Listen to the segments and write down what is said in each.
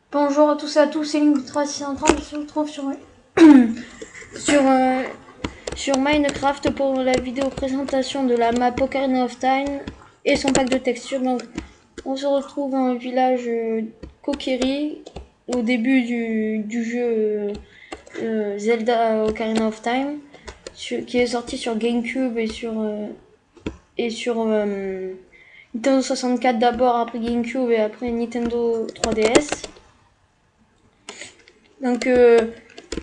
Bonjour à tous et à tous, c'est Link3630, je se retrouve sur, euh, sur Minecraft pour la vidéo présentation de la map Ocarina of Time et son pack de textures. Donc on se retrouve dans le village Kokiri au début du jeu Zelda Ocarina of Time qui est sorti sur GameCube et sur Nintendo 64 d'abord, après GameCube et après Nintendo 3DS. Donc je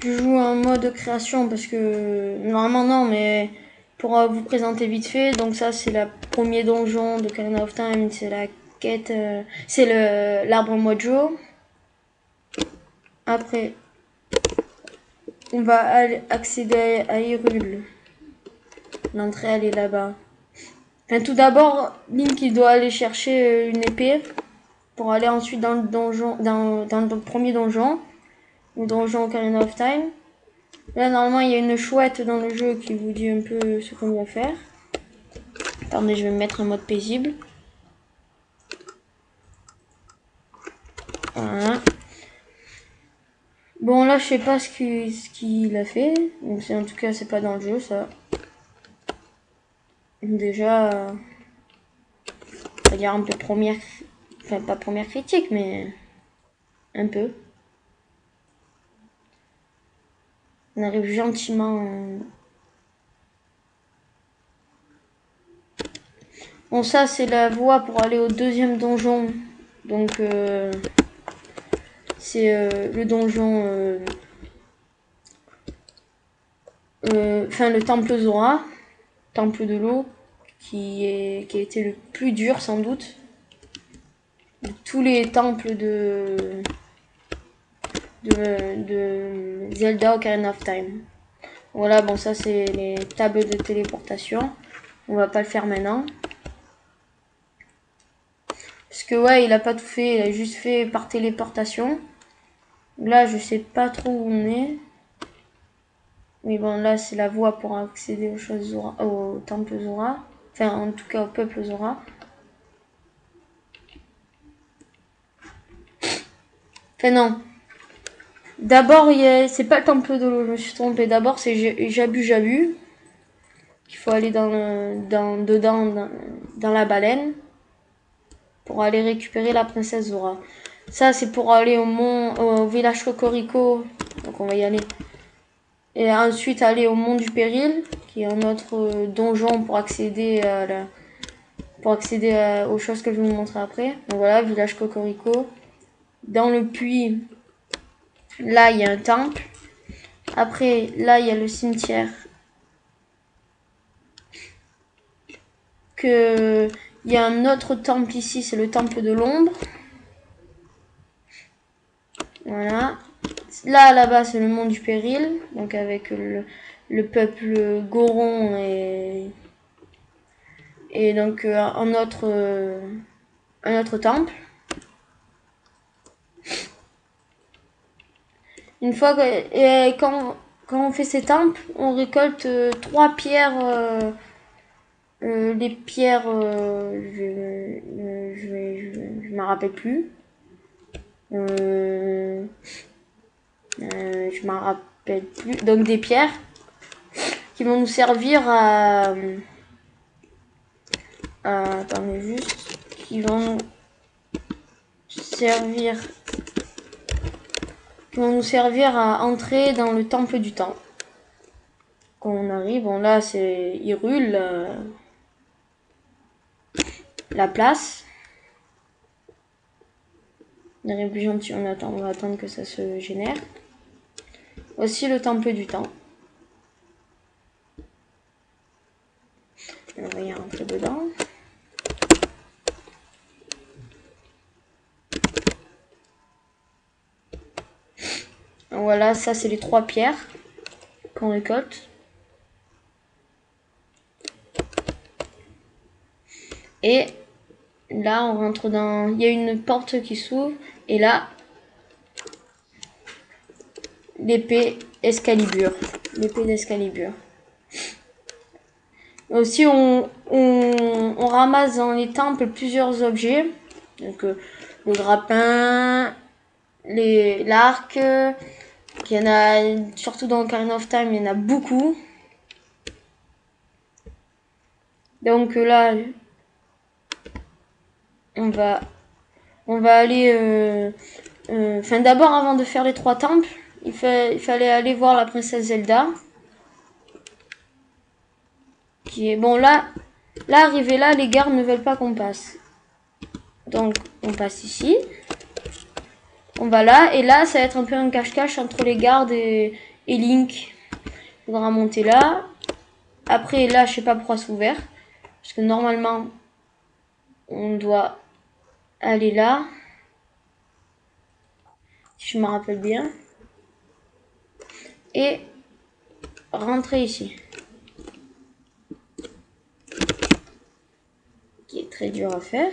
joue en mode création parce que normalement non, mais pour vous présenter vite fait, donc ça c'est le premier donjon de Ocarina of Time, c'est la quête, c'est l'arbre mojo. Après on va accéder à Hyrule. L'entrée elle est là-bas. Enfin, tout d'abord, Link il doit aller chercher une épée pour aller ensuite dans le donjon, dans le premier donjon, le donjon Ocarina of Time. Là, normalement, il y a une chouette dans le jeu qui vous dit un peu ce qu'on doit faire. Attendez, je vais me mettre en mode paisible. Voilà. Bon, là, je sais pas ce qu'il a fait. Donc, en tout cas, c'est pas dans le jeu, ça. Déjà, ça dire un peu première... Enfin, pas première critique, mais un peu. On arrive gentiment... Bon, ça, c'est la voie pour aller au deuxième donjon. Donc, c'est le donjon... Enfin, le temple Zora. Temple de l'eau. Qui a été le plus dur, sans doute. De tous les temples de Zelda Ocarina of Time. Voilà, bon, ça, c'est les tables de téléportation. On va pas le faire maintenant. Parce que ouais, il a pas tout fait, il a juste fait par téléportation. Là, je sais pas trop où on est. Mais bon, là, c'est la voie pour accéder aux choses Zora, au temple Zora. Enfin, en tout cas, au peuple Zora. Enfin, non. D'abord, c'est pas le temple de l'eau, je me suis trompée. D'abord, c'est Jabu. Il faut aller dans la baleine. Pour aller récupérer la princesse Zora. Ça, c'est pour aller au village Cocorico. Donc, on va y aller. Et ensuite, aller au mont du péril, qui est un autre donjon pour accéder aux choses que je vais vous montrer après. Donc voilà, village Cocorico. Dans le puits, là, il y a un temple. Après, là, il y a le cimetière. Il y a un autre temple ici, c'est le temple de l'ombre. Voilà. Là-bas, c'est le mont du péril. Donc avec le peuple Goron et donc un autre temple. Une fois quand on fait ces temples, on récolte 3 pierres. Les pierres, je m'en rappelle plus. Je m'en rappelle plus. Donc des pierres qui vont nous servir attendez juste. Qui vont nous servir à entrer dans le temple du temps. Quand on arrive, bon là c'est Hyrule, la place. On arrive plus gentil, on va attendre que ça se génère. Aussi le temple du temps. On va y rentrer dedans. Voilà, ça c'est les 3 pierres qu'on récolte. Et là on rentre dans... Il y a une porte qui s'ouvre. Et là, l'épée Excalibur. L'épée d'Excalibur. Aussi on ramasse dans les temples plusieurs objets. Donc le grappin, l'arc. Il y en a, surtout dans Ocarina of Time, il y en a beaucoup. Donc là, on va aller... Enfin, d'abord, avant de faire les 3 temples, il fallait aller voir la princesse Zelda. Qui est... Bon, là, arrivé là, les gardes ne veulent pas qu'on passe. Donc, on passe ici. On va là. Et là, ça va être un peu un cache-cache entre les gardes et Link. Il faudra monter là. Après, là, je sais pas pourquoi c'est ouvert. Parce que normalement, on doit aller là. Si je me rappelle bien. Et rentrer ici. Qui est très dur à faire.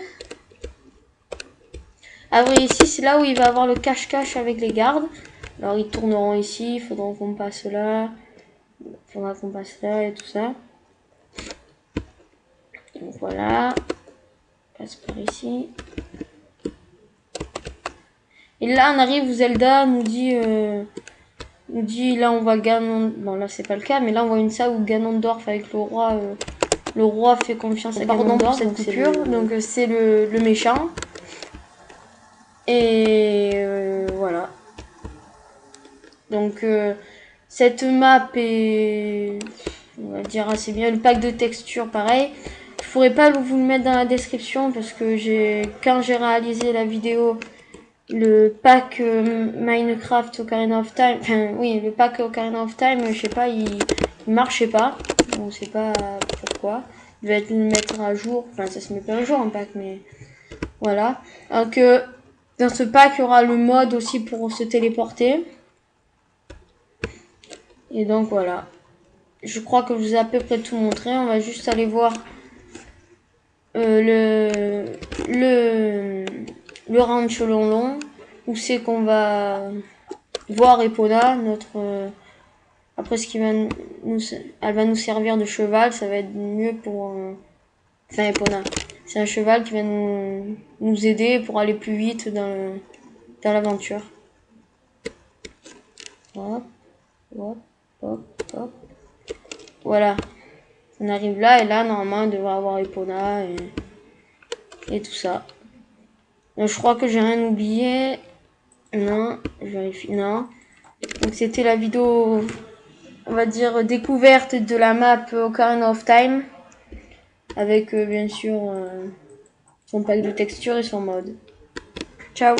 Après ici, c'est là où il va avoir le cache-cache avec les gardes. Alors ils tourneront ici, il faudra qu'on passe là. Il faudra qu'on passe là et tout ça. Donc voilà. On passe par ici. Et là on arrive où Zelda nous dit là on voit Ganon. Bon là c'est pas le cas, mais là on voit une salle où Ganondorf avec le roi. Le roi fait confiance à Ganondorf pour cette coupure. Donc c'est le méchant. Et voilà. Donc cette map est, on va dire, assez bien. Le pack de texture pareil. Je pourrais pas vous le mettre dans la description parce que quand j'ai réalisé la vidéo, le pack Minecraft Ocarina of Time, enfin oui, le pack Ocarina of Time, je sais pas, il marchait pas. On sait pas pourquoi. Il va le mettre à jour. Enfin, ça se met pas à jour un pack, mais voilà. Donc dans ce pack, il y aura le mode aussi pour se téléporter. Et donc voilà. Je crois que je vous ai à peu près tout montré. On va juste aller voir le ranch Lonlon. Où c'est qu'on va voir Epona, notre... après ce qui va elle va nous servir de cheval. Ça va être mieux pour... Enfin Epona. C'est un cheval qui va nous aider pour aller plus vite dans l'aventure. Hop, hop, hop, hop. Voilà. On arrive là et là normalement on devrait avoir Epona et tout ça. Donc, je crois que j'ai rien oublié. Non, je vérifie. Non. Donc c'était la vidéo, on va dire, découverte de la map Ocarina of Time. Avec bien sûr son pack de textures et son mode. Ciao.